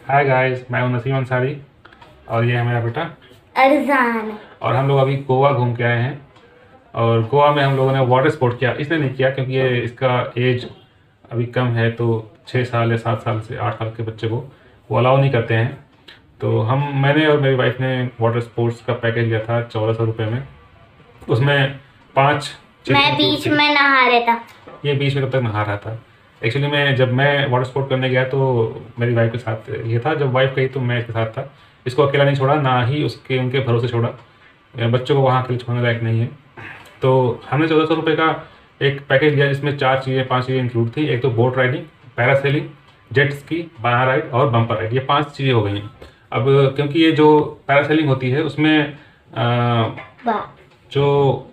Hi guys, मैं हूं नसीम अंसारी और ये है मेरा बेटा अरजान। और हम लोग अभी गोवा घूम के आए हैं। और गोवा में हम लोगों ने वाटर स्पोर्ट किया। इसने नहीं किया क्योंकि ये इसका एज अभी कम है, तो 6 साल या 7 साल से 8 साल के बच्चे को वो अलाउ नहीं करते हैं। तो मैंने और मेरी वाइफ ने वाटर स्पोर्ट्स का पैकेज लिया था 1400 रुपये में। उसमें 5 मैं बीच में नहा रहा था। ये बीच में कब तक नहा रहा था। एक्चुअली जब मैं वाटर स्पोर्ट करने गया तो मेरी वाइफ के साथ ये था। जब वाइफ गई तो मैं इसके साथ था। इसको अकेला नहीं छोड़ा, ना ही उनके भरोसे छोड़ा। बच्चों को वहाँ अकेले छोड़ने लायक नहीं है। तो हमने 1400 रुपये का एक पैकेज लिया जिसमें 4 चीज़ें 5 चीज़ें इंक्लूड थी। एक तो boat riding, parasailing, jet ski, बाया राइड और बम्पर राइड। ये 5 चीज़ें हो गई हैं। अब क्योंकि ये जो पैरासेलिंग होती है उसमें जो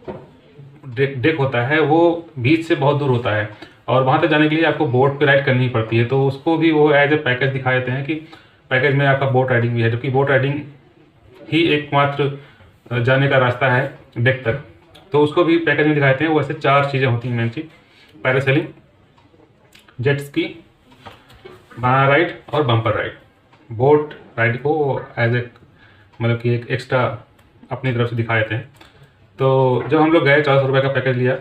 डेक होता है वो बीच से बहुत दूर होता है और वहाँ तक जाने के लिए आपको बोट पे राइड करनी पड़ती है। तो उसको भी वो एज ए पैकेज दिखा देते हैं कि पैकेज में आपका बोट राइडिंग भी है, जबकि बोट राइडिंग ही एकमात्र जाने का रास्ता है डेक तक। तो उसको भी पैकेज में दिखाते हैं। वैसे 4 चीज़ें होती हैं मेन चीज़: पैरासेलिंग, जेट स्की, बाया राइड और बम्पर राइड। बोट राइड को एज ए मतलब कि एक एक्स्ट्रा अपनी तरफ से दिखा देते हैं। तो जब हम लोग गए 1400 रुपये का पैकेज लिया,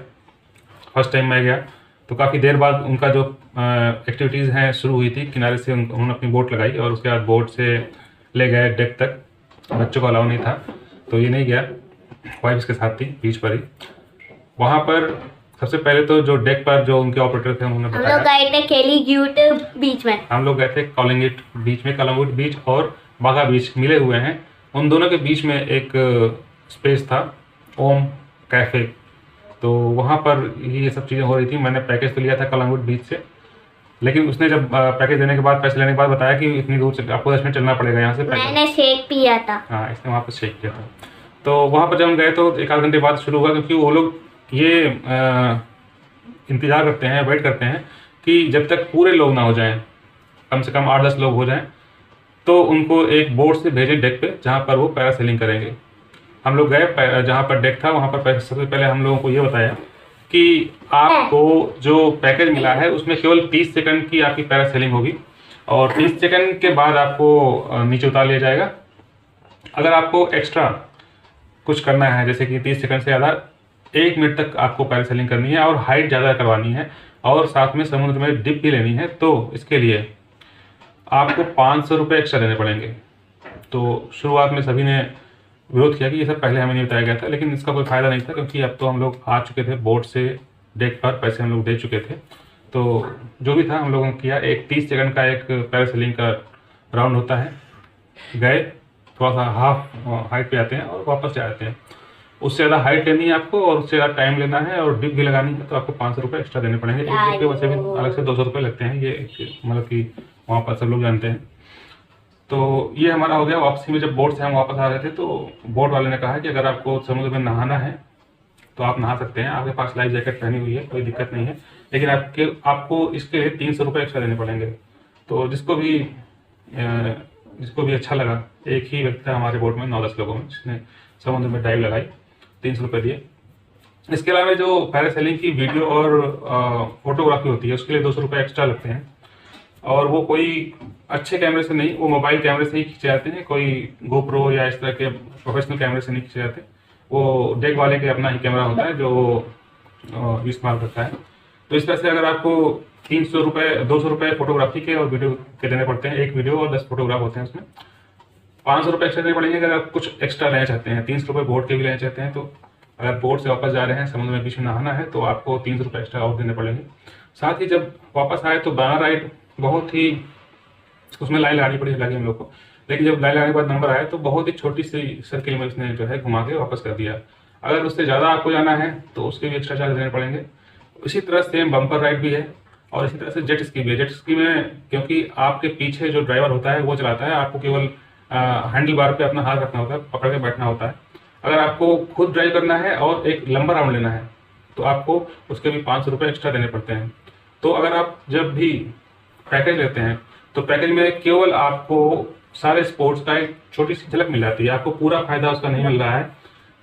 फर्स्ट टाइम मैं गया तो काफ़ी देर बाद उनका जो एक्टिविटीज़ हैं शुरू हुई थी। किनारे से उन्होंने अपनी बोट लगाई और उसके बाद बोट से ले गए डेक तक। बच्चों को अलाउ नहीं था तो ये नहीं गया, वाइफ इसके साथ थी बीच पर ही। वहाँ पर सबसे पहले तो जो डेक पर जो उनके ऑपरेटर थे उन्होंने हम बताया, लोग गए थे केलीग्यूट बीच में। हम लोग गए थे कॉलिंगेट बीच में। कॉलिंगेट बीच और बागा बीच मिले हुए हैं। उन दोनों के बीच में एक स्पेस था, ओम कैफ़े। तो वहाँ पर ये सब चीज़ें हो रही थी। मैंने पैकेज तो लिया था कॉलिंगेट बीच से, लेकिन उसने जब पैकेज देने के बाद, पैसे लेने के बाद बताया कि इतनी दूर आपको 10 मिनट चलना पड़ेगा यहाँ से। मैंने शेक पिया था। हाँ, इसने वहाँ पर शेक किया था। तो वहाँ पर जब हम गए तो 1 आध घंटे बाद शुरू हुआ, क्योंकि वो लोग ये इंतज़ार करते हैं, वेट करते हैं कि जब तक पूरे लोग ना हो जाएं, कम से कम 8-10 लोग हो जाएं, तो उनको एक बोट से भेजें डेक पे जहाँ पर वो पैरासेलिंग करेंगे। हम लोग गए जहाँ पर डेक था वहाँ पर। सबसे पहले हम लोगों को ये बताया कि आपको जो पैकेज मिला है उसमें केवल 30 सेकंड की आपकी पैरासेलिंग होगी और 30 सेकंड के बाद आपको नीचे उतार लिया जाएगा। अगर आपको एक्स्ट्रा कुछ करना है, जैसे कि 30 सेकंड से ज़्यादा 1 मिनट तक आपको पैरासेलिंग करनी है और हाइट ज़्यादा करवानी है और साथ में समुद्र में डिप भी लेनी है, तो इसके लिए आपको 500 रुपये एक्स्ट्रा देने पड़ेंगे। तो शुरुआत में सभी ने विरोध किया कि ये सब पहले हमें नहीं बताया गया था, लेकिन इसका कोई फ़ायदा नहीं था क्योंकि अब तो हम लोग आ चुके थे बोट से डेक पर, पैसे हम लोग दे चुके थे। तो जो भी था हम लोगों ने किया। एक 30 सेकंड का एक पैरासेलिंग का राउंड होता है। गए, थोड़ा सा हाफ हाइट पे आते हैं और वापस जाते हैं। उससे ज़्यादा हाइट लेनी है आपको और उससे ज़्यादा टाइम लेना है और डिप भी लगानी है, तो आपको 500 रुपये एक्स्ट्रा देने पड़ेंगे। एक डिप के वैसे भी अलग से 200 रुपये लगते हैं, ये मतलब कि वहाँ पर सब लोग जानते हैं। तो ये हमारा हो गया। वापसी में जब बोट से हम वापस आ रहे थे तो बोट वाले ने कहा कि अगर आपको समुद्र में नहाना है तो आप नहा सकते हैं, आपके पास लाइफ जैकेट पहनी हुई है, कोई दिक्कत नहीं है, लेकिन आपको इसके लिए 300 रुपये एक्स्ट्रा देने पड़ेंगे। तो जिसको भी अच्छा लगा, एक ही व्यक्ति था हमारे बोट में 9-10 लोगों में जिसने समुद्र में डाइव लगाई, 300 रुपये दिए। इसके अलावा जो पैरासेलिंग की वीडियो और फोटोग्राफी होती है उसके लिए 200 रुपये एक्स्ट्रा लगते हैं और वो कोई अच्छे कैमरे से नहीं, वो मोबाइल कैमरे से ही खींचे जाते हैं। कोई गोप्रो या इस तरह के प्रोफेशनल कैमरे से नहीं खींचे जाते। वो डेक वाले के अपना ही कैमरा होता है जो इस्तेमाल करता है। तो इस तरह से अगर आपको 300 रुपये 200 रुपये फोटोग्राफी के और वीडियो के देने पड़ते हैं, एक वीडियो और 10 फोटोग्राफ होते हैं उसमें, 500 रुपये एक्स्ट्रा देने पड़ेंगे। अगर आप कुछ एक्स्ट्रा लेना चाहते हैं, 300 रुपये बोट के भी लेना चाहते हैं, तो अगर बोट से वापस जा रहे हैं, समुद्र में बीच में नहाना है, तो आपको 300 रुपये एक्स्ट्रा और देने पड़ेंगे। साथ ही जब वापस आए तो बाया राइड बहुत ही, उसमें लाइन लगानी पड़ी लगी हम लोग को, लेकिन जब लाइन लगाने के बाद नंबर आया तो बहुत ही छोटी सी सर्किल में उसने जो है घुमा के वापस कर दिया। अगर उससे ज़्यादा आपको जाना है तो उसके भी एक्स्ट्रा चार्ज देने पड़ेंगे। इसी तरह सेम बम्पर राइड भी है और इसी तरह से जेट स्की भी है। जेट स्की में क्योंकि आपके पीछे जो ड्राइवर होता है वो चलाता है, आपको केवल हैंडल बार पे अपना हाथ रखना होता है, पकड़ के बैठना होता है। अगर आपको खुद ड्राइव करना है और एक लंबा राउंड लेना है तो आपको उसके भी 500 रुपये एक्स्ट्रा देने पड़ते हैं। तो अगर आप जब भी पैकेज लेते हैं तो पैकेज में केवल आपको सारे स्पोर्ट्स का एक छोटी सी झलक मिल जाती है, आपको पूरा फायदा उसका नहीं मिल रहा है।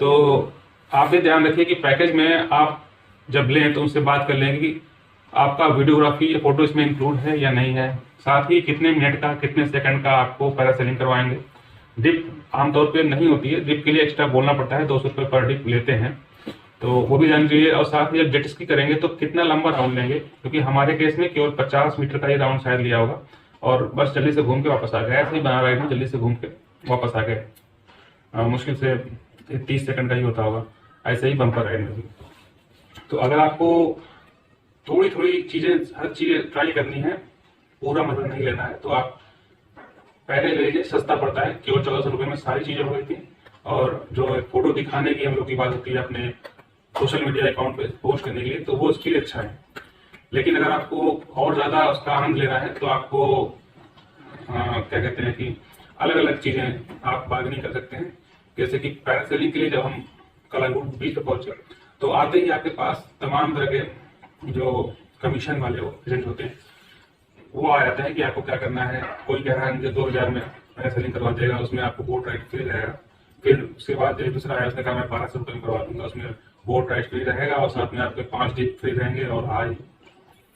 तो आप भी ध्यान रखिए कि पैकेज में आप जब लें तो उनसे बात कर लें कि आपका वीडियोग्राफी या फोटो इसमें इंक्लूड है या नहीं है, साथ ही कितने मिनट का कितने सेकंड का आपको पैरासेलिंग करवाएंगे। डिप आमतौर पे नहीं होती है, डिप के लिए एक्स्ट्रा बोलना पड़ता है, 200 रुपये पर डिप लेते हैं, तो वो भी जान लीजिए। और साथ ही जब जेट स्की करेंगे तो कितना लंबा राउंड लेंगे, क्योंकि हमारे केस में केवल 50 मीटर का ही राउंड शायद लिया होगा और बस जल्दी से घूम के वापस आ गए। ऐसे ही बना राइड में जल्दी से घूम के वापस आ गए, मुश्किल से 30 सेकंड का ही होता होगा, ऐसे ही बम्पर राइड में भी। तो अगर आपको थोड़ी थोड़ी चीजें, हर चीजें ट्राई करनी है, पूरा मजा नहीं लेना है, तो आप पहले ले लीजिए, सस्ता पड़ता है, केवल 1400 रुपये में सारी चीजें हो गई थी। और जो एक फोटो दिखाने की हम लोग की बात होती है अपने सोशल मीडिया अकाउंट पे पोस्ट करने के लिए, तो वो उसके लिए अच्छा है। लेकिन अगर आपको और ज्यादा उसका आनंद लेना है तो आपको क्या कहते हैं कि अलग अलग चीजें आप बार्गेनिंग कर सकते हैं। जैसे कि पैरासेलिंग के लिए जब हम कलांगुट बीच पे पहुंचे तो आते ही आपके पास तमाम तरह के जो कमीशन वाले एजेंट होते हैं वो आ जाते हैं कि आपको क्या करना है। कोई कह रहा है मुझे 2000 में पैरासेलिंग करवा देगा, उसमें आपको बोट राइड फ्री रहेगा। फिर उसके बाद एक दूसरा आया, उसने कहा मैं 1200 रुपये में करवा दूंगा, उसमें बोट राइड फ्री रहेगा और साथ में आपके 5 डिप फ्री रहेंगे और हाई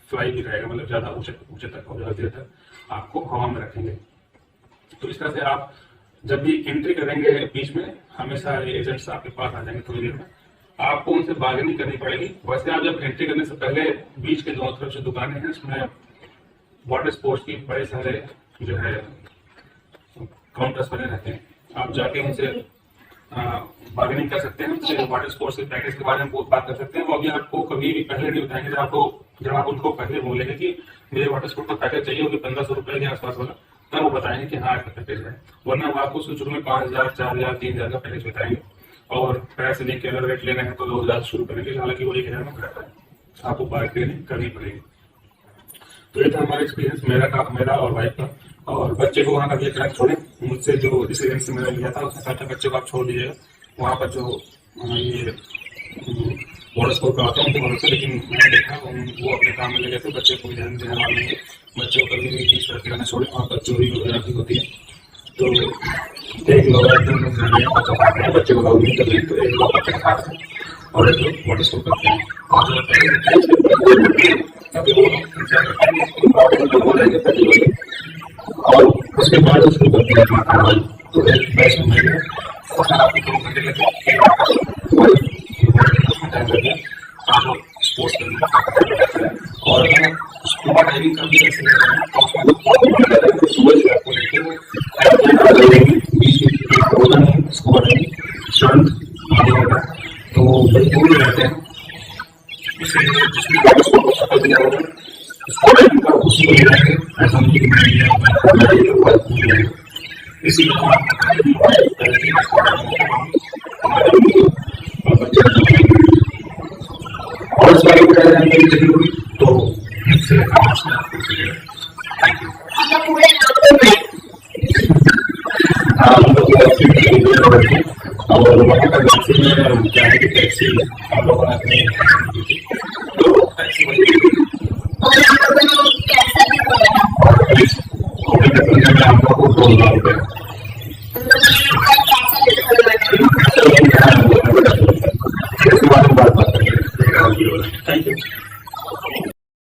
फ्लाई भी रहेगा, मतलब ज्यादा ऊंचे तक और ज्यादा देर तक आपको हवा में रखेंगे। तो इस तरह से आप जब भी एंट्री करेंगे बीच में, हमेशा एजेंट्स आपके पास आ जाएंगे थोड़ी देर में, आपको उनसे बार्गेनिंग करनी पड़ेगी। वैसे आप जब एंट्री करने से पहले बीच के दोनों तरफ जो दुकानें हैं उसमें वाटर स्पोर्ट्स की बड़े सारे जो है काउंटर्स बने रहते हैं, आप जाके उनसे बार्गेनिंग कर सकते हैं। वाटर स्पोर्ट्स के पैकेज के बारे में बहुत बात कर सकते हैं, वो अभी आपको कभी भी पहले नहीं बताएंगे। जब आप उनको पहले बोलेंगे कि मुझे वाटर स्पोर्ट का पैकेज चाहिए, होगी 1500 रुपये के आसपास वाला, तब वो बताएंगे कि हाँ ऐसा पैकेज है। वरना वो आपको शुरू में 5000, 4000, 3000 का पैकेज बताएंगे और पैरासेलिंग के अगर रेट लेना है तो 2000 शुरू करेंगे, हालांकि वो 1000 में करता है, आपको बार्गेनिंग करनी पड़ेगी। तो ये था हमारा एक्सपीरियंस, मेरा और वाइफ का। और बच्चे को वहाँ का भी ट्रैक छोड़े, मुझसे जो जिस एजेंट से मैंने लिया था उसने कहा था बच्चे को आप छोड़ दीजिएगा, वहाँ पर जो ये वाटर स्पोर्ट का आता है उनको भरोसा, लेकिन मैंने देखा वो अपने काम में लगे थे, बच्चे को भी ध्यान देने वाले नहीं, बच्चे को कभी भी किस तरह से छोड़े, वहाँ पर चोरी वगैरह भी होती है। तो एक लोग बच्चे को लाउड नहीं कर रहे, तो एक लोग बच्चे खा रहे हैं और एक लोग वाटर स्पोर्ट करते हैं। और उसके बाद उसको करते हैं तो एक बैच में मिलेगा और आपको 2 घंटे लगे स्पोर्ट्स करने और स्कूबा डाइविंग का भी ऐसे सुबह से आपको लेके स्कूबा डाइविंग शांत तो बिल्कुल रहते हैं, इसलिए जिसमें उसी को लेकर ऐसा नहीं इसी और इस बारे में तो और वहाँ पर क्या है कि टैक्सी हम लोगों ने अपनी तो टैक्सी